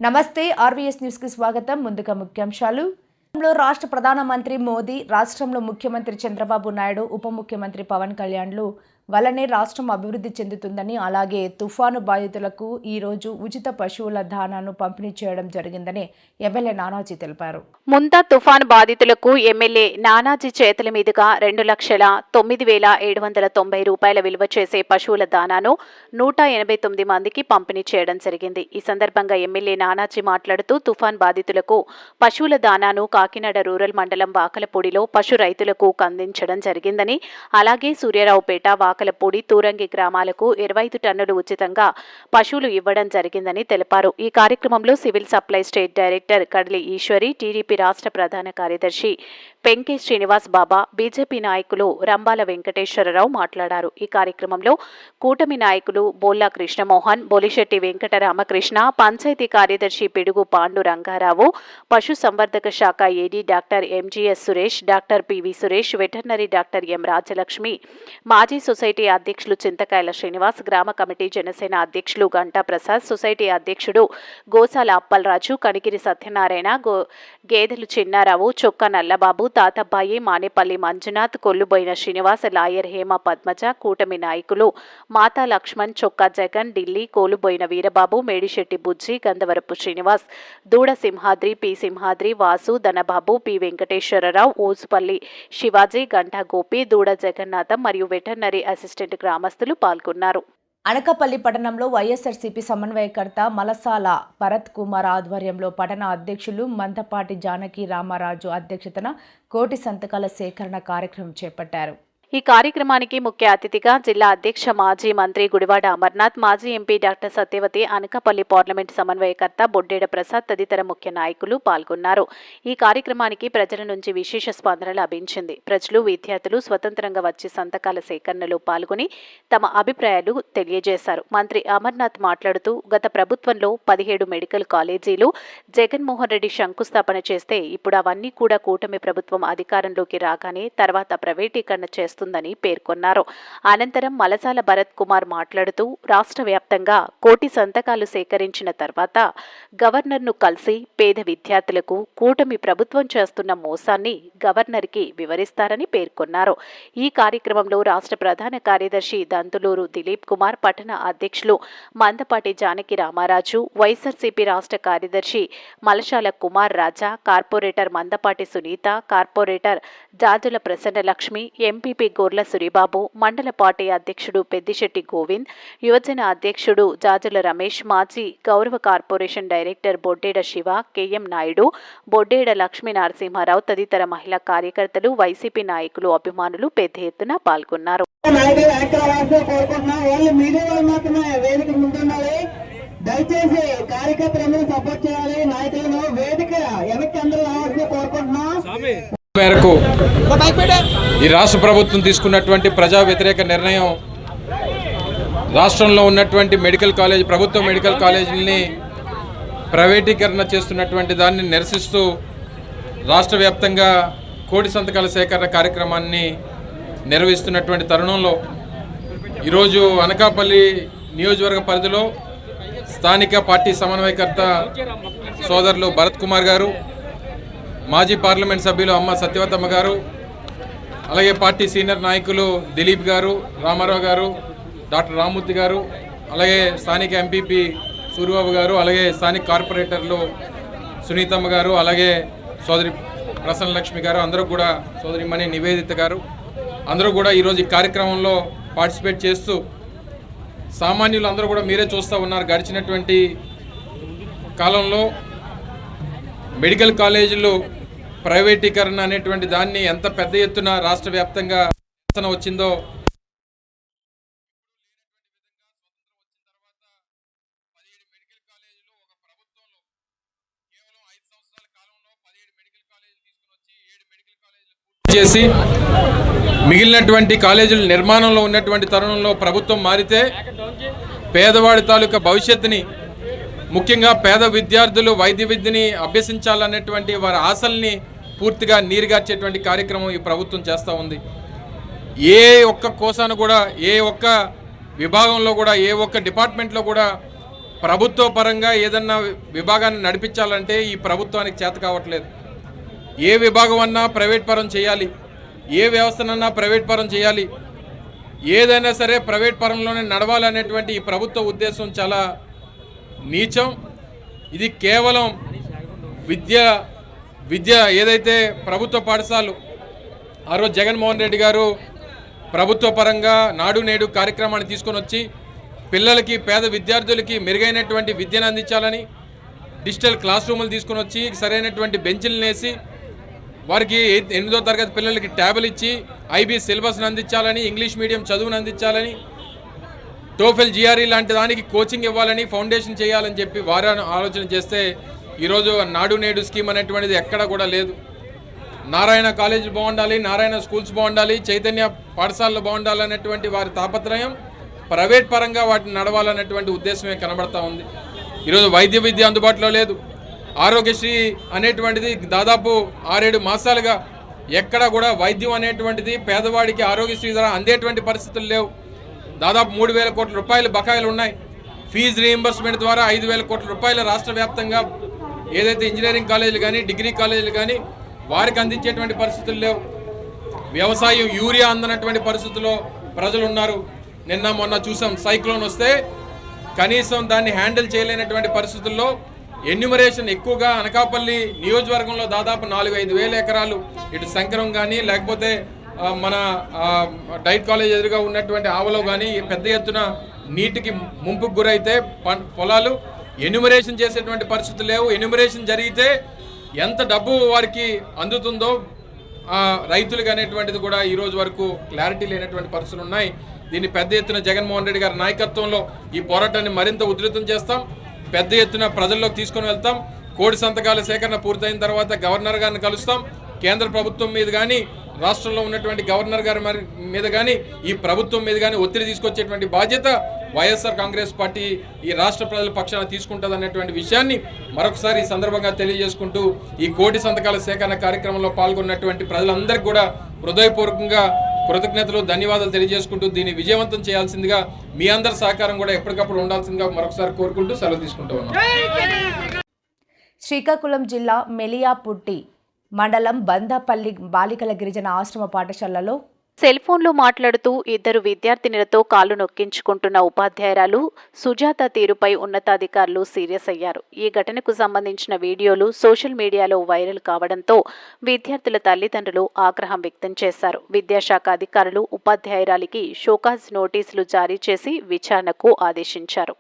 నమస్తే RVS news కి స్వాగతం. ముందుగా ముఖ్యాంశాలు. రాష్ట్ర ప్రధానమంత్రి మోదీ, రాష్ట్రంలో ముఖ్యమంత్రి చంద్రబాబు నాయుడు, ఉప ముఖ్యమంత్రి పవన్ కళ్యాణ్లు వల్లనే రాష్ట్రం అభివృద్ధి చెందుతుందని, అలాగే తుఫాను బాధితులకు ఈ రోజు ఉచిత పశువుల దానాను పంపిణీ చేయడం జరిగిందని ఎమ్మెల్యే నానాజీ తెలిపారు. ముంతా తుఫాను బాధితులకు ఎమ్మెల్యే నానాజీ చేతుల మీదుగా 2,09,790 రూపాయల విలువ చేసే పశువుల దానాను 189 మందికి పంపిణీ చేయడం జరిగింది. ఈ సందర్భంగా ఎమ్మెల్యే నానాజీ మాట్లాడుతూ తుఫాన్ బాధితులకు పశువుల దానాను కాకినాడ రూరల్ మండలం వాకలపూడిలో పశు రైతులకు అందించడం జరిగిందని, అలాగే సూర్యారావుపేట, వాకలపూడి, తూరంగి గ్రామాలకు 25 టన్నులు ఉచితంగా పశువులు ఇవ్వడం జరిగిందని తెలిపారు. ఈ కార్యక్రమంలో సివిల్ సప్లై స్టేట్ డైరెక్టర్ కడలి ఈశ్వరి, టీడీపీ రాష్ట్ర ప్రధాన కార్యదర్శి పెంకే శ్రీనివాస్ బాబా, బీజేపీ నాయకులు రంబాల వెంకటేశ్వరరావు మాట్లాడారు. ఈ కార్యక్రమంలో కూటమి నాయకులు బోల్లా కృష్ణమోహన్, బొలిశెట్టి వెంకట రామకృష్ణ, పంచాయతీ కార్యదర్శి పిడుగు పాండు రంగారావు, పశు సంవర్ధక శాఖ ఏడీ doctor MGS Suresh, doctor PV Suresh, veterinary doctor M Rajalakshmi, మాజీ సొసైటీ అధ్యక్షులు చింతకాయల శ్రీనివాస్, గ్రామ కమిటీ జనసేన అధ్యక్షులు గంటా ప్రసాద్, సొసైటీ అధ్యక్షుడు గోసాల అప్పలరాజు, కనిగిరి సత్యనారాయణ, గేదెలు చిన్నారావు, చొక్క నల్లబాబు, తాతబ్బాయి, మానేపల్లి మంజునాథ్, కొల్లుబోయిన శ్రీనివాస్, లాయర్ హేమ పద్మజ, కూటమి నాయకులు మాతా లక్ష్మణ్, చొక్కా జగన్, ఢిల్లీ, కోలుబోయిన వీరబాబు, మేడిశెట్టి బుజ్జి, గంధవరపు శ్రీనివాస్, దూడ సింహాద్రి, పి సింహాద్రి, వాసు, ధనబాబు, పి వెంకటేశ్వరరావు, ఓసుపల్లి శివాజీ, గంటా గోపి, దూడ జగన్నాథం మరియు వెటర్నరీ అసిస్టెంట్ గ్రామస్తులు పాల్గొన్నారు. అనకాపల్లి పట్టణంలో వైఎస్ఆర్సీపీ సమన్వయకర్త మలసాల భరత్ కుమార్ ఆధ్వర్యంలో పట్టణ అధ్యక్షులు మందపాటి జానకి రామరాజు అధ్యక్షతన కోటి సంతకాల సేకరణ కార్యక్రమం చేపట్టారు. ఈ కార్యక్రమానికి ముఖ్య అతిథిగా జిల్లా అధ్యక్ష మాజీ మంత్రి గుడివాడ అమర్నాథ్, మాజీ MP doctor Satyavathi, Anakapalli parliament సమన్వయకర్త బొడ్డేడ ప్రసాద్ తదితర ముఖ్య నాయకులు పాల్గొన్నారు. ఈ కార్యక్రమానికి ప్రజల నుంచి విశేష స్పందన లభించింది. ప్రజలు, విద్యార్థులు స్వతంత్రంగా వచ్చి సంతకాల సేకరణలో పాల్గొని తమ అభిప్రాయాలు తెలియజేశారు. మంత్రి అమర్నాథ్ మాట్లాడుతూ, గత ప్రభుత్వంలో 17 మెడికల్ కాలేజీలు జగన్మోహన్ రెడ్డి శంకుస్థాపన చేస్తే ఇప్పుడు అవన్నీ కూడా కూటమి ప్రభుత్వం అధికారంలోకి రాగానే తర్వాత ప్రైవేటీకరణ చేస్తుందని పేర్కొన్నారు. అనంతరం మలసాల భరత్ కుమార్ మాట్లాడుతూ, రాష్ట్ర వ్యాప్తంగా కోటి సంతకాలు సేకరించిన తర్వాత గవర్నర్ను కలిసి పేద విద్యార్థులకు కూటమి ప్రభుత్వం చేస్తున్న మోసాన్ని గవర్నర్కి వివరిస్తారని పేర్కొన్నారు. ఈ కార్యక్రమంలో రాష్ట్ర ప్రధాన కార్యదర్శి దంతులూరు దిలీప్ కుమార్, పట్టణ అధ్యక్షులు మందపాటి జానకి రామరాజు, వైఎస్ఆర్సీపీ రాష్ట్ర కార్యదర్శి మలశాల కుమార్ రాజా, కార్పొరేటర్ మందపాటి సునీత, కార్పొరేటర్ జాజుల ప్రసన్నలక్ష్మి, ఎంపీపీ గోర్ల సురిబాబు, మండల పార్టీ అధ్యక్షుడు పెద్దిశెట్టి గోవింద్, యువజన అధ్యక్షుడు జాజుల రమేష్, మాజీ గౌరవ corporation director Boddeda Siva, KM Naidu, Boddeda Lakshmi Narasimharao తదితర మహిళా కార్యకర్తలు, వైసీపీ నాయకులు, అభిమానులు పెద్ద ఎత్తున పాల్గొన్నారు. దయచేసి కార్యకర్తలందరూ సపోర్ట్ చేయాలి. నాయకులను వేదిక వెనక్కి అందరూ రావాల్సి కోరుకుంటున్నాం. మేరకు ఈ రాష్ట్ర ప్రభుత్వం తీసుకున్నటువంటి ప్రజా వ్యతిరేక నిర్ణయం రాష్ట్రంలో ఉన్నటువంటి మెడికల్ కాలేజ్, ప్రభుత్వ మెడికల్ కాలేజీలని ప్రైవేటీకరణ చేస్తున్నటువంటి దాన్ని నిరసిస్తూ రాష్ట్ర వ్యాప్తంగా కోటి సంతకాల సేకరణ కార్యక్రమాన్ని నిర్వహిస్తున్నటువంటి తరుణంలో ఈరోజు అనకాపల్లి నియోజకవర్గ పరిధిలో స్థానిక పార్టీ సమన్వయకర్త సోదరులు భరత్ కుమార్ గారు, మాజీ పార్లమెంట్ సభ్యులు అమ్మ సత్యవతమ్మ గారు, అలాగే పార్టీ సీనియర్ నాయకులు దిలీప్ గారు, రామారావు గారు, డాక్టర్ రామ్మూర్తి గారు, అలాగే స్థానిక ఎంపీపీ సూరిబాబు గారు, అలాగే స్థానిక కార్పొరేటర్లు సునీతమ్మ గారు, అలాగే సోదరి ప్రసన్నలక్ష్మి గారు, అందరూ కూడా సోదరిమణి నివేదిత గారు, అందరూ కూడా ఈరోజు ఈ కార్యక్రమంలో పార్టిసిపేట్ చేస్తూ, సామాన్యులు అందరూ కూడా మీరే చూస్తూ ఉన్నారు. గడిచినటువంటి కాలంలో మెడికల్ కాలేజీలు ప్రైవేటీకరణ అనేటువంటి దాన్ని ఎంత పెద్ద ఎత్తున రాష్ట్ర వ్యాప్తంగా వచ్చిందో, చేసి మిగిలినటువంటి కాలేజీల నిర్మాణంలో ఉన్నటువంటి తరుణంలో ప్రభుత్వం మారితే పేదవాడి తాలూకా భవిష్యత్తుని, ముఖ్యంగా పేద విద్యార్థులు వైద్య విద్యని అభ్యసించాలనేటువంటి వారి ఆశల్ని పూర్తిగా నీరుగార్చేటువంటి కార్యక్రమం ఈ ప్రభుత్వం చేస్తూ ఉంది. ఏ ఒక్క కోసాను కూడా, ఏ ఒక్క విభాగంలో కూడా, ఏ ఒక్క డిపార్ట్మెంట్లో కూడా ప్రభుత్వ పరంగా ఏదన్నా విభాగాన్ని నడిపించాలంటే ఈ ప్రభుత్వానికి చేత కావట్లేదు. ఏ విభాగం అన్నా ప్రైవేట్ పరం చేయాలి, ఏ వ్యవస్థనన్నా ప్రైవేట్ పరం చేయాలి, ఏదైనా సరే ప్రైవేట్ పరంలోనే నడవాలనేటువంటి ఈ ప్రభుత్వ ఉద్దేశం చాలా నీచం. ఇది కేవలం విద్య ఏదైతే ప్రభుత్వ పాఠశాలలు ఆ రోజు జగన్మోహన్ రెడ్డి గారు ప్రభుత్వ పరంగా నాడు నేడు కార్యక్రమాన్ని తీసుకొని వచ్చి పిల్లలకి, పేద విద్యార్థులకి మెరుగైనటువంటి విద్యను అందించాలని డిజిటల్ క్లాస్ రూములు తీసుకొని వచ్చి సరైనటువంటి బెంచ్లు వేసి వారికి 8వ తరగతి పిల్లలకి ట్యాబులు ఇచ్చి ఐబీ సిలబస్ను అందించాలని, ఇంగ్లీష్ మీడియం చదువును అందించాలని, టోఫెల్ జిఆర్ఈ లాంటి దానికి కోచింగ్ ఇవ్వాలని, ఫౌండేషన్ చేయాలని చెప్పి వారు ఆలోచన చేస్తే ఈరోజు నాడు నేడు స్కీమ్ అనేటువంటిది ఎక్కడ కూడా లేదు. నారాయణ కాలేజీలు బాగుండాలి, నారాయణ స్కూల్స్ బాగుండాలి, చైతన్య పాఠశాలలు బాగుండాలి అనేటువంటి వారి తాపత్రయం ప్రైవేట్ పరంగా వాటిని నడవాలనేటువంటి ఉద్దేశమే కనబడతా ఉంది. ఈరోజు వైద్య విద్య అందుబాటులో లేదు. ఆరోగ్యశ్రీ అనేటువంటిది దాదాపు 6-7 మాసాలుగా ఎక్కడ కూడా వైద్యం అనేటువంటిది పేదవాడికి ఆరోగ్యశ్రీ ద్వారా అందేటువంటి పరిస్థితులు లేవు. దాదాపు 3,000 కోట్ల రూపాయలు బకాయిలు ఉన్నాయి. ఫీజు రీయింబర్స్మెంట్ ద్వారా 5,000 కోట్ల రూపాయలు రాష్ట్ర వ్యాప్తంగా ఏదైతే ఇంజనీరింగ్ కాలేజీలు కానీ డిగ్రీ కాలేజీలు కానీ వారికి అందించేటువంటి పరిస్థితులు లేవు. వ్యవసాయం యూరియా అందనటువంటి పరిస్థితుల్లో ప్రజలు ఉన్నారు. నిన్న మొన్న చూసాం, సైక్లోన్ వస్తే కనీసం దాన్ని హ్యాండిల్ చేయలేనటువంటి పరిస్థితుల్లో ఎన్యూమరేషన్ ఎక్కువగా అనకాపల్లి నియోజకవర్గంలో దాదాపు 4-5 వేల ఎకరాలు ఇటు శంకరం కానీ లేకపోతే మన డైట్ కాలేజ్ ఎదురుగా ఉన్నటువంటి ఆవలో కానీ పెద్ద ఎత్తున నీటికి ముంపుకు గురైతే పొలాలు ఎన్యూమరేషన్ చేసేటువంటి పరిస్థితులు లేవు. ఎన్యూమరేషన్ జరిగితే ఎంత డబ్బు వారికి అందుతుందో రైతులకు అనేటువంటిది కూడా ఈరోజు వరకు క్లారిటీ లేనటువంటి పరిస్థితులు ఉన్నాయి. దీన్ని పెద్ద ఎత్తున జగన్మోహన్ రెడ్డి గారి నాయకత్వంలో ఈ పోరాటాన్ని మరింత ఉధృతం చేస్తాం. పెద్ద ఎత్తున ప్రజల్లోకి తీసుకొని వెళ్తాం. కోడి సంతకాల సేకరణ పూర్తయిన తర్వాత గవర్నర్ గారిని కలుస్తాం. కేంద్ర ప్రభుత్వం మీద కానీ రాష్ట్రంలో ఉన్నటువంటి గవర్నర్ గారి మీద కానీ ఈ ప్రభుత్వం మీద కానీ ఒత్తిడి తీసుకొచ్చేటువంటి బాధ్యత వైఎస్ఆర్ కాంగ్రెస్ పార్టీ ఈ రాష్ట్ర ప్రజల పక్షాన తీసుకుంటుంది అనేటువంటి విషయాన్ని మరొకసారి ఈ సందర్భంగా తెలియజేసుకుంటూ ఈ కోటి సంతకాల సేకరణ కార్యక్రమంలో పాల్గొన్నటువంటి ప్రజలందరికీ కూడా హృదయపూర్వకంగా కృతజ్ఞతలు, ధన్యవాదాలు తెలియజేసుకుంటూ దీన్ని విజయవంతం చేయాల్సిందిగా మీ అందరి సహకారం కూడా ఎప్పటికప్పుడు ఉండాల్సిందిగా మరొకసారి కోరుకుంటూ సెలవు తీసుకుంటూ ఉన్నాం. శ్రీకాకుళం జిల్లా మెలియాపుట్టి మండలం బందాపల్లి బాలికల గిరిజన ఆశ్రమ పాఠశాలలో సెల్ ఫోన్లో మాట్లాడుతూ 2 విద్యార్థినులతో కాళ్లు నొక్కించుకుంటున్న ఉపాధ్యాయురాలు సుజాత తీరుపై ఉన్నతాధికారులు సీరియస్ అయ్యారు. ఈ ఘటనకు సంబంధించిన వీడియోలు సోషల్ మీడియాలో వైరల్ కావడంతో విద్యార్థుల తల్లిదండ్రులు ఆగ్రహం వ్యక్తం చేశారు. విద్యాశాఖ అధికారులు ఉపాధ్యాయురాలికి షోకాజ్ నోటీసులు జారీ చేసి విచారణకు ఆదేశించారు.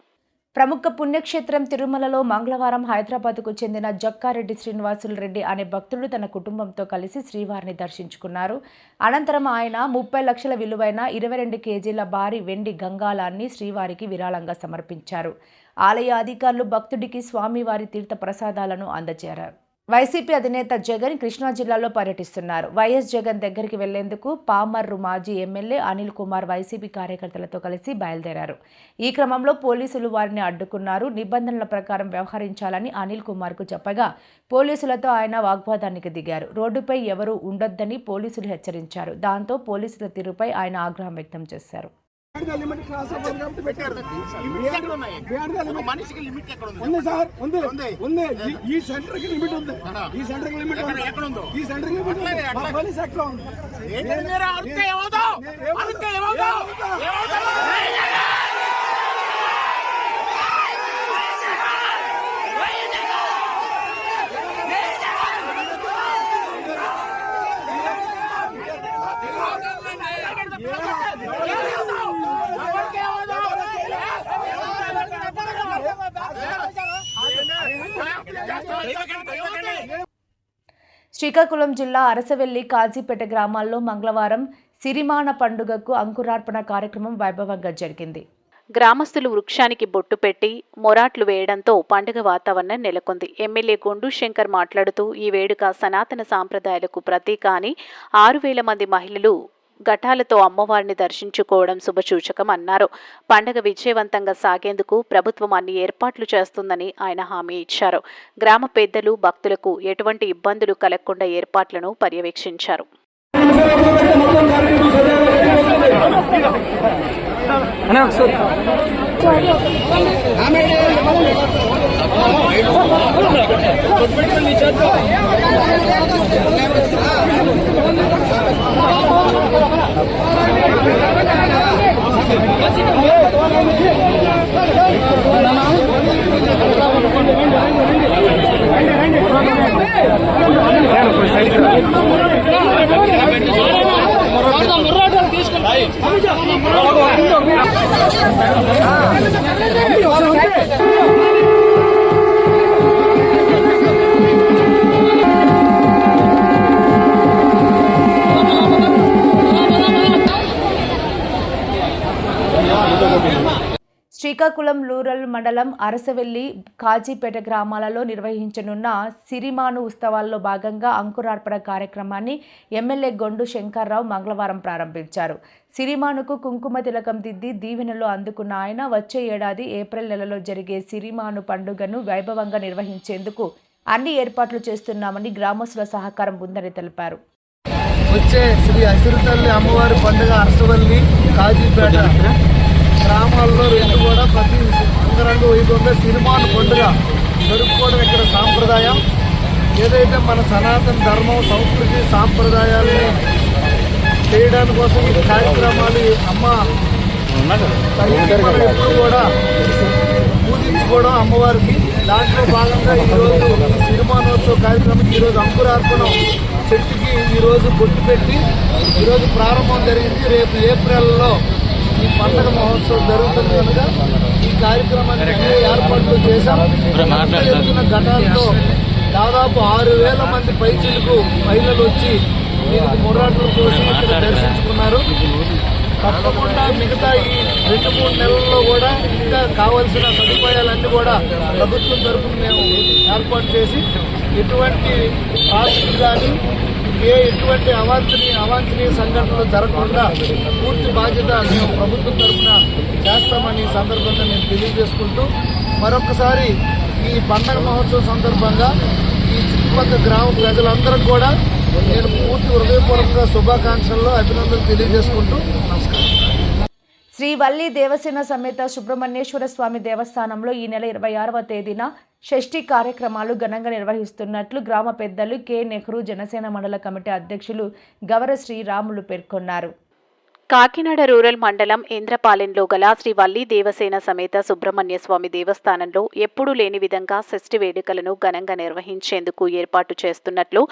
ప్రముఖ పుణ్యక్షేత్రం తిరుమలలో మంగళవారం హైదరాబాద్కు చెందిన జక్కారెడ్డి శ్రీనివాసులు రెడ్డి అనే భక్తుడు తన కుటుంబంతో కలిసి శ్రీవారిని దర్శించుకున్నారు. అనంతరం ఆయన 30 లక్షల విలువైన 22 కేజీల భారీ వెండి గంగాలాన్ని శ్రీవారికి విరాళంగా సమర్పించారు. ఆలయ అధికారులు భక్తుడికి స్వామివారి తీర్థ ప్రసాదాలను అందజేశారు. వైసీపీ అధినేత జగన్ కృష్ణా జిల్లాలో పర్యటిస్తున్నారు. వైఎస్ జగన్ దగ్గరికి వెళ్లేందుకు పామర్రు మాజీ ఎమ్మెల్యే అనిల్ కుమార్ వైసీపీ కార్యకర్తలతో కలిసి బయలుదేరారు. ఈ క్రమంలో పోలీసులు వారిని అడ్డుకున్నారు. నిబంధనల ప్రకారం వ్యవహరించాలని అనిల్ కుమార్కు చెప్పగా పోలీసులతో ఆయన వాగ్వాదానికి దిగారు. రోడ్డుపై ఎవరూ ఉండొద్దని పోలీసులు హెచ్చరించారు. దాంతో పోలీసుల తీరుపై ఆయన ఆగ్రహం వ్యక్తం చేశారు. శ్రీకాకుళం జిల్లా అరసవెల్లి, కాజీపేట గ్రామాల్లో మంగళవారం సిరిమాన పండుగకు అంకురార్పణ కార్యక్రమం వైభవంగా జరిగింది. గ్రామస్తులు వృక్షానికి బొట్టు పెట్టి మొరాట్లు వేయడంతో పండుగ వాతావరణం నెలకొంది. ఎమ్మెల్యే గొండు శంకర్ మాట్లాడుతూ ఈ వేడుక సనాతన సాంప్రదాయాలకు ప్రతీక అని 6,000 మంది మహిళలు ఘటాలతో అమ్మవారిని దర్శించుకోవడం శుభసూచకం అన్నారు. పండుగ విజయవంతంగా సాగేందుకు ప్రభుత్వం అన్ని ఏర్పాట్లు చేస్తుందని ఆయన హామీ ఇచ్చారు. గ్రామ పెద్దలు భక్తులకు ఎటువంటి ఇబ్బందులు కలగకుండా ఏర్పాట్లను పర్యవేక్షించారు. ఆమె శ్రీకాకుళం రూరల్ మండలం అరసవెల్లి కాజీపేట గ్రామాలలో నిర్వహించనున్న సిరిమాను ఉత్సవాల్లో భాగంగా అంకురార్పణ కార్యక్రమాన్ని ఎమ్మెల్యే గొండు శంకర్రావు మంగళవారం ప్రారంభించారు. సిరిమానుకు కుంకుమ తిలకం దిద్ది దీవెనలు అందుకున్న ఆయన వచ్చే ఏడాది ఏప్రిల్ నెలలో జరిగే సిరిమాను పండుగను వైభవంగా నిర్వహించేందుకు అన్ని ఏర్పాట్లు చేస్తున్నామని గ్రామస్తుల సహకారం ఉందని తెలిపారు. వచ్చే శ్రీ అసిరితల్లి అమ్మవారి పండుగ అరసవల్లి కాజీపేట గ్రామాల్లో రెండు కూడా ప్రతి అంగరంగ వైభవంగా సిరిమాను పండుగ జరుపుకోవడం ఇక్కడ సాంప్రదాయం. ఏదైతే మన సనాతన ధర్మం సంస్కృతి సాంప్రదాయాలని చేయడానికి కోసం ఈ కార్యక్రమాలు అమ్మ ఎప్పుడు కూడా పూజించుకోవడం అమ్మవారికి. దాంట్లో భాగంగా ఈరోజు సిరిమానోత్సవ కార్యక్రమం ఈరోజు అంకురార్పణం చెట్టుకి ఈరోజు బొట్టు పెట్టి ఈరోజు ప్రారంభం జరిగింది. రేపు ఏప్రిల్లో ఈ పండుగ మహోత్సవం జరుగుతుంది కనుక ఈ కార్యక్రమాన్ని ఏర్పాట్లు చేశాం. ఎత్తున ఘటాలతో దాదాపు 6,000 మంది పైచిలకు మహిళలు వచ్చి దీనికి ముర్రాట్లు కోసి ఇక్కడ దర్శించుకున్నారు. తప్పకుండా మిగతా ఈ 2-3 నెలల్లో కూడా ఇంకా కావాల్సిన సదుపాయాలన్నీ కూడా ప్రభుత్వం తరఫున మేము ఏర్పాటు చేసి ఎటువంటి ట్రాఫిక్ కానీ ఎటువంటి అవాంఛనీయ సంఘటనలు జరగకుండా పూర్తి బాధ్యత మేము ప్రభుత్వం తరఫున చేస్తామని ఈ సందర్భంగా నేను తెలియజేసుకుంటూ మరొకసారి ఈ పండగ మహోత్సవం సందర్భంగా ఈ చుట్టుపక్కల గ్రామ ప్రజలందరూ కూడా నేను పూర్తి హృదయపూర్వకంగా శుభాకాంక్షల్లో అభినందనలు తెలియజేసుకుంటూ నమస్కారం. శ్రీ వల్లి దేవసేన సమేత సుబ్రహ్మణ్యేశ్వర స్వామి దేవస్థానంలో ఈ నెల 26వ తేదీన షష్ఠి కార్యక్రమాలు ఘనంగా నిర్వహిస్తున్నట్లు గ్రామ పెద్దలు కె నెహ్రూ జనసేన మండల కమిటీ అధ్యక్షులు గవర శ్రీరాములు పేర్కొన్నారు. కాకినాడ రూరల్ మండలం ఇంద్రపాలెంలో గల శ్రీ వల్లి దేవసేన సమేత సుబ్రహ్మణ్య స్వామి దేవస్థానంలో ఎప్పుడూ లేని విధంగా షష్ఠి వేడుకలను ఘనంగా నిర్వహించేందుకు ఏర్పాటు చేస్తున్నట్లు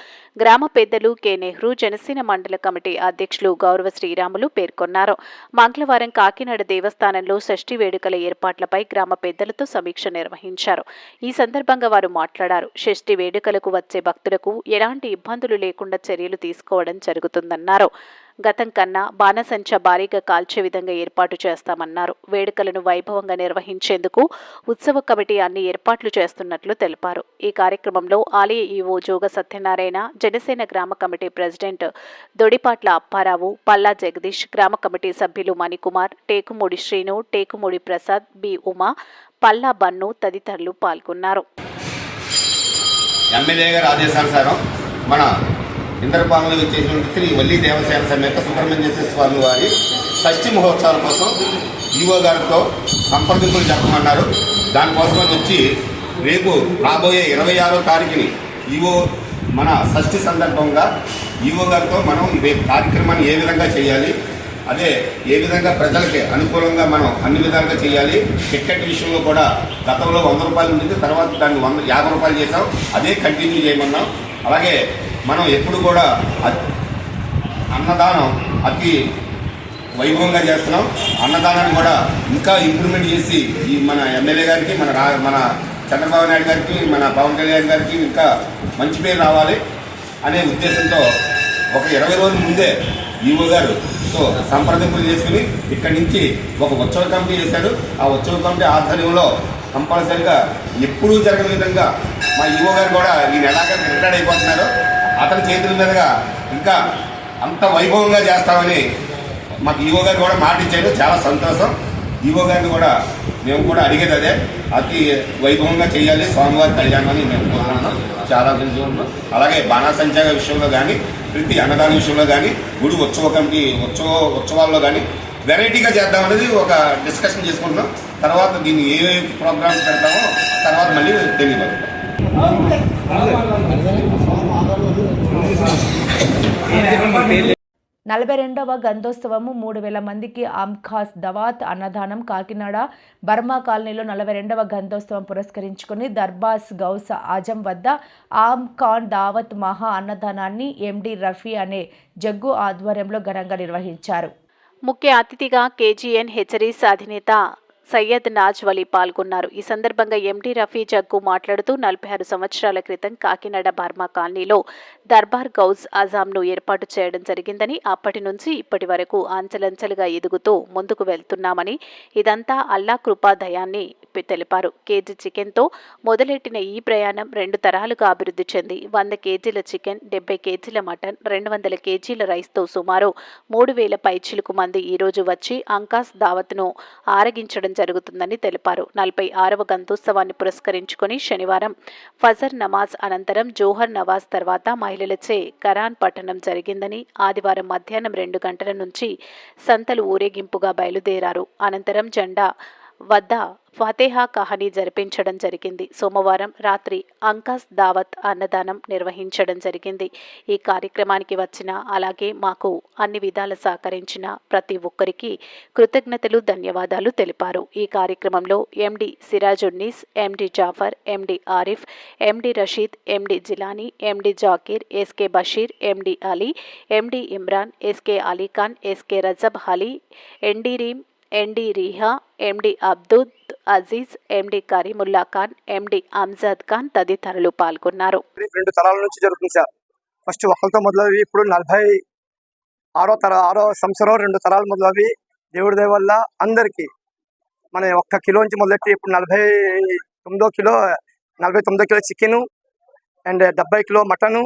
గ్రామ పెద్దలు కె నెహ్రూ జనసేన మండల కమిటీ అధ్యక్షులు గౌరవ శ్రీరాములు పేర్కొన్నారు. మంగళవారం కాకినాడ దేవస్థానంలో షష్ఠి వేడుకల ఏర్పాట్లపై గ్రామ పెద్దలతో సమీక్ష నిర్వహించారు. ఈ సందర్భంగా వారు మాట్లాడారు. షష్ఠి వేడుకలకు వచ్చే భక్తులకు ఎలాంటి ఇబ్బందులు లేకుండా చర్యలు తీసుకోవడం జరుగుతుందన్నారు. గతం కన్నా బాణసంచ భారీగా కాల్చే విధంగా ఏర్పాటు చేస్తామన్నారు. వేడుకలను వైభవంగా నిర్వహించేందుకు ఉత్సవ కమిటీ అన్ని ఏర్పాట్లు చేస్తున్నట్లు తెలిపారు. ఈ కార్యక్రమంలో ఆలయ ఈవో జోగ సత్యనారాయణ, జనసేన గ్రామ కమిటీ ప్రెసిడెంట్ దొడిపాట్ల అప్పారావు, పల్లా జగదీష్, గ్రామ కమిటీ సభ్యులు మణికుమార్, టేకుమూడి శ్రీను, టేకుమూడి ప్రసాద్, బి ఉమా, పల్లా బన్ను తదితరులు పాల్గొన్నారు. ఎమ్మెల్యే గారి ఆదేశానుసారం మన ఇంద్రపాలెంలో వచ్చేసినటువంటి శ్రీ వల్లి దేవసేన సమేత సుబ్రహ్మణ్యేశ్వర స్వామి వారి షష్ఠి మహోత్సవాల కోసం ఈవో గారితో సంప్రదింపులు జరపమన్నారు. దానికోసం వచ్చి రేపు రాబోయే 26వ తారీఖుని ఈవో మన షష్ఠి సందర్భంగా ఈవో గారితో మనం రేపు కార్యక్రమాన్ని ఏ విధంగా చేయాలి, అదే ఏ విధంగా ప్రజలకి అనుకూలంగా మనం అన్ని విధాలుగా చేయాలి. టికెట్ విషయంలో కూడా గతంలో 100 రూపాయలు ఉండేది, తర్వాత దాన్ని 50 రూపాయలు చేసాం. అదే కంటిన్యూ చేయమన్నాం. అలాగే మనం ఎప్పుడు కూడా అన్నదానం అతి వైభవంగా చేస్తున్నాం. అన్నదానాన్ని కూడా ఇంకా ఇంప్రూవ్మెంట్ చేసి ఈ మన ఎమ్మెల్యే గారికి, మన చంద్రబాబు నాయుడు గారికి, మన పవన్ కళ్యాణ్ గారికి ఇంకా మంచి పేరు రావాలి అనే ఉద్దేశంతో ఒక 20 రోజుల ముందే ఈవో గారుతో సంప్రదింపులు చేసుకుని ఇక్కడి నుంచి ఒక ఉత్సవ కమిటీ చేశారు. ఆ ఉత్సవ కమిటీ ఆధ్వర్యంలో కంపల్సరిగా ఎప్పుడూ జరగని విధంగా మా ఈవో గారు కూడా ఈ నెలాఖరు రిటైర్డ్ అయిపోతున్నారు. అతని చేతుల మీదుగా ఇంకా అంత వైభవంగా చేస్తామని మాకు ఈవో గారు కూడా మాట ఇచ్చారు. చాలా సంతోషం. ఈవో గారిని కూడా మేము కూడా అడిగేది అదే, అతి వైభవంగా చేయాలి స్వామివారి కళ్యాణం అని మేము కోరుకుంటున్నాం. చాలా ఉన్నాం. అలాగే బాణాసంచా విషయంలో కానీ, ప్రతి అన్నదాన విషయంలో కానీ, గుడి ఉత్సవ కమిటీ ఉత్సవాల్లో కానీ వెరైటీగా చేద్దాం అనేది ఒక డిస్కషన్ చేసుకుంటున్నాం. తర్వాత దీన్ని ఏ ప్రోగ్రామ్స్ పెడతామో తర్వాత మళ్ళీ తెలియదు. 42వ గంధోత్సవము 3000 మందికి ఆమ్ఖాస్ దవాత్ అన్నదానం. కాకినాడ బర్మా కాలనీలో 42వ గంధోత్సవం పురస్కరించుకుని దర్బాస్ గౌస్ ఆజం వద్ద ఆమ్ ఖాన్ దావత్ మహా అన్నదానాన్ని ఎండి రఫీ అనే జగ్గు ఆధ్వర్యంలో ఘనంగా నిర్వహించారు. ముఖ్య అతిథిగా కేజీఎన్ హెచ్చరీస్ అధినేత సయ్యద్ నాజ్ వలీ పాల్గొన్నారు. ఈ సందర్భంగా ఎండి రఫీ జగ్గు మాట్లాడుతూ 46 సంవత్సరాల క్రితం కాకినాడ బర్మా కాలనీలో దర్బార్ గౌస్ ఆజాంను ఏర్పాటు చేయడం జరిగిందని, అప్పటి నుంచి ఇప్పటి వరకు అంచెలంచెలుగా ఎదుగుతూ ముందుకు వెళ్తున్నామని, ఇదంతా అల్లా కృపా దయాన్ని తెలిపారు. కేజీ చికెన్తో మొదలెట్టిన ఈ ప్రయాణం 2 తరాలుగా అభివృద్ధి చెంది 100 కేజీల చికెన్, 70 కేజీల మటన్, 200 కేజీల రైస్తో సుమారు 3000 పైచిలుకు మంది ఈరోజు వచ్చి అంకాస్ దావత్ను ఆరగించడం జరుగుతుందని తెలిపారు. 46వ గంధోత్సవాన్ని పురస్కరించుకొని శనివారం ఫజర్ నమాజ్ అనంతరం జోహర్ నవాజ్ తర్వాత మహిళలచే ఖరాన్ పఠనం జరిగిందని, ఆదివారం మధ్యాహ్నం 2 గంటల నుంచి సంతలు ఊరేగింపుగా బయలుదేరారు. అనంతరం జెండా వద్ద ఫతేహా కహానీ జరిపించడం జరిగింది. సోమవారం రాత్రి అంకాస్ దావత్ అన్నదానం నిర్వహించడం జరిగింది. ఈ కార్యక్రమానికి వచ్చిన, అలాగే మాకు అన్ని విధాల సహకరించిన ప్రతి ఒక్కరికి కృతజ్ఞతలు, ధన్యవాదాలు తెలిపారు. ఈ కార్యక్రమంలో ఎండి సిరాజున్నీస్, ఎండి జాఫర్, ఎండి ఆరిఫ్, ఎండి రషీద్, ఎండి జిలానీ, ఎండి జాకీర్, ఎస్కే బషీర్, ఎండి అలీ, ఎండి ఇమ్రాన్, ఎస్కే అలీఖాన్, ఎస్కే రజబ్ అలీ, ఎండి రీమ్, ఎండి రీహా, ఎండి అబ్దుల్ అజీజ్, ఎండి కరీముల్లా ఖాన్, ఎండి అమ్జద్ ఖాన్ తదితరులు పాల్గొన్నారు. 2 తరాల నుంచి జరుగుతుంది సార్. ఫస్ట్ ఒకరితో మొదలవి, ఇప్పుడు 46వ సంవత్సరం 2 తరాలు మొదలవి. దేవుడి దయ వల్ల అందరికీ మన 1 కిలో నుంచి మొదలెట్టి ఇప్పుడు 49 kilo chicken and 70 kilo mutton,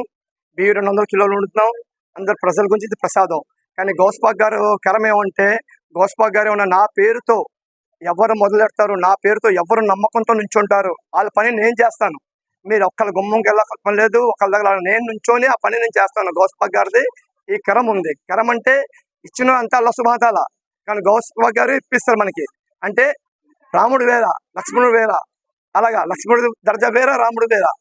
బియ్యం 200 కిలోలు వండుతున్నాం. అందరు ప్రజల గురించి ఇది ప్రసాదం. కానీ గౌస్పాక్ గారు కరం ఏమంటే, గౌస్పాక్ గారు ఏమన్నా నా పేరుతో ఎవరు మొదలెడతారు, నా పేరుతో ఎవరు నమ్మకంతో నుంచుంటారు, వాళ్ళ పని నేను చేస్తాను. మీరు ఒక్కళ్ళ గుమ్మంకి వెళ్ళక పని లేదు, ఒకళ్ళ దగ్గర నేను నుంచొని ఆ పని నేను చేస్తాను. గౌస్పాక్ గారిది ఈ కరం ఉంది. కరం అంటే ఇచ్చిన అంతా అల్లా సుబాతాల, కానీ గౌస్పాక్ గారు ఇప్పిస్తారు మనకి. అంటే రాముడు వేరా, లక్ష్మణుడు వేరా, అలాగా లక్ష్మణుడు దర్జా వేరా, రాముడు వేరా,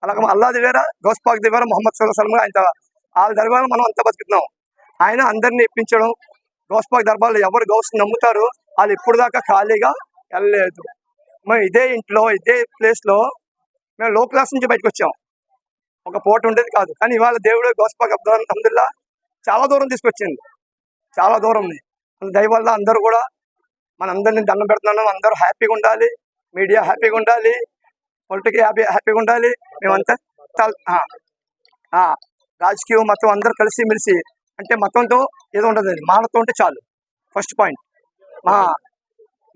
అలాగే అల్లాది వేరా, గౌస్పాక్ది వేరా, మొహమ్మద్ సల్లాల్లాహు అలైహి వసల్లం ఆయన వాళ్ళ దర్బార్ మనం అంతా బతుకుతున్నాం. ఆయన అందరినీ ఇప్పించడం. గౌస్పాక్ దర్బార్లో ఎవరు గౌస్ నమ్ముతారు వాళ్ళు ఇప్పుడు దాకా ఖాళీగా వెళ్ళలేదు. మేము ఇదే ఇంట్లో, ఇదే ప్లేస్లో మేము లో క్లాస్ నుంచి బయటకు వచ్చాం. ఒక పూట ఉండేది కాదు. కానీ ఇవాళ దేవుడు గౌస్పాక్ అల్హమ్దుల్లా చాలా దూరం తీసుకొచ్చింది, చాలా దూరం. దయ వల్ల అందరూ కూడా మనందరినీ దండం పెడుతున్నాం. అందరూ హ్యాపీగా ఉండాలి, మీడియా హ్యాపీగా ఉండాలి, పొలిటికల్ హ్యాపీగా ఉండాలి. మేమంతా రాజకీయం మతం అందరూ కలిసి మెలిసి, అంటే మతంతో ఏదో ఉండదు, మానవతో ఉంటే చాలు. First point. మా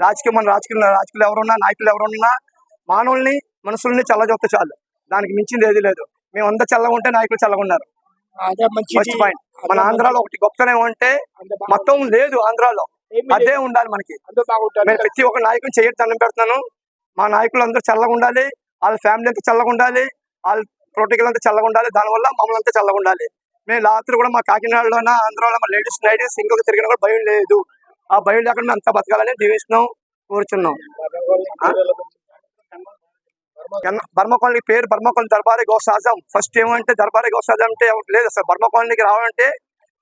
రాజకీయాలు ఎవరున్నా, నాయకులు ఎవరున్నా మానవుల్ని, మనుషుల్ని చల్లజొప్తే చాలు. దానికి మించింది ఏది లేదు. మేము అందరూ చల్లగా ఉంటే నాయకులు చల్లగా ఉన్నారు. First point. మన ఆంధ్రాలో ఒకటి గొప్పతనం మతం లేదు ఆంధ్రాలో, అదే ఉండాలి మనకి. నేను ప్రతి ఒక్క నాయకుని చేయడం దండం పెడుతున్నాను. మా నాయకులు అందరూ చల్లగా ఉండాలి, వాళ్ళ ఫ్యామిలీ అంతా చల్లగా ఉండాలి, వాళ్ళ పొలిటికల్ అంతా చల్లగా ఉండాలి, దానివల్ల మమ్మల్ని అంతా చల్లగా ఉండాలి. మేము రాత్రి కూడా మా కాకినాడలోన, ఆంధ్రాలో మా లేడీస్ నైట్ సింగిల్గా తిరిగినా కూడా భయం లేదు. ఆ భయం లేకుండా మేము అంతా బతకాలని దీవిస్తున్నాం, కోరుచున్నాం. బర్మా కాలనీ పేరు Burma colony Darbari Ghous Azam. First ఏమంటే దర్బారీ గౌస్ ఆజం అంటే లేదు అసలు. బర్మా కాలనీకి రావాలంటే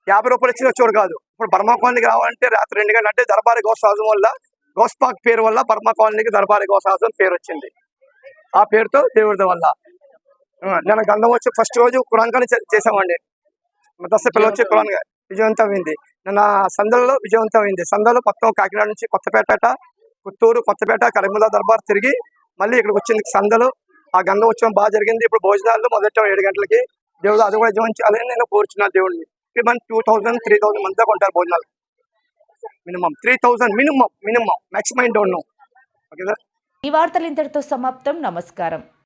50 రూపాయలు ఇచ్చిన వచ్చేవాడు కాదు. ఇప్పుడు బర్మా కాలనీకి రావాలంటే రాత్రి 2 గంటలు. అంటే దర్బారీ గౌస్ ఆజం వల్ల, గౌస్పాక్ పేరు వల్ల బర్మా కాలనీకి దర్బారీ గౌస్ ఆజం పేరు వచ్చింది. ఆ పేరుతో దేవుడి వల్ల నేను గంధం వచ్చి ఫస్ట్ రోజు ఖురాన్ ఖానీ చేసామండి. దశ పిల్లలు వచ్చి ఖురాన్ విజయవంతమైంది. నిన్న సందల్లో విజయవంతమైంది. సందలో మొత్తం కాకినాడ నుంచి కొత్తపేట, పుత్తూరు, కొత్తపేట, కరీముల్లా దర్బార్ తిరిగి మళ్ళీ ఇక్కడికి వచ్చింది సందలు. ఆ గంధం వచ్చడం బాగా జరిగింది. ఇప్పుడు భోజనాలు మొదట 7 గంటలకి. దేవుడు అది కూడా విజయించాలని నేను కోరుచున్నాను దేవుడిని. మన 2000-3000 మంది దాకా ఉంటారు భోజనాలు. Minimum 3000 minimum. Maximum don't know. Okay sir. ఈ వార్తలు ఇంతటితో సమాప్తం. నమస్కారం.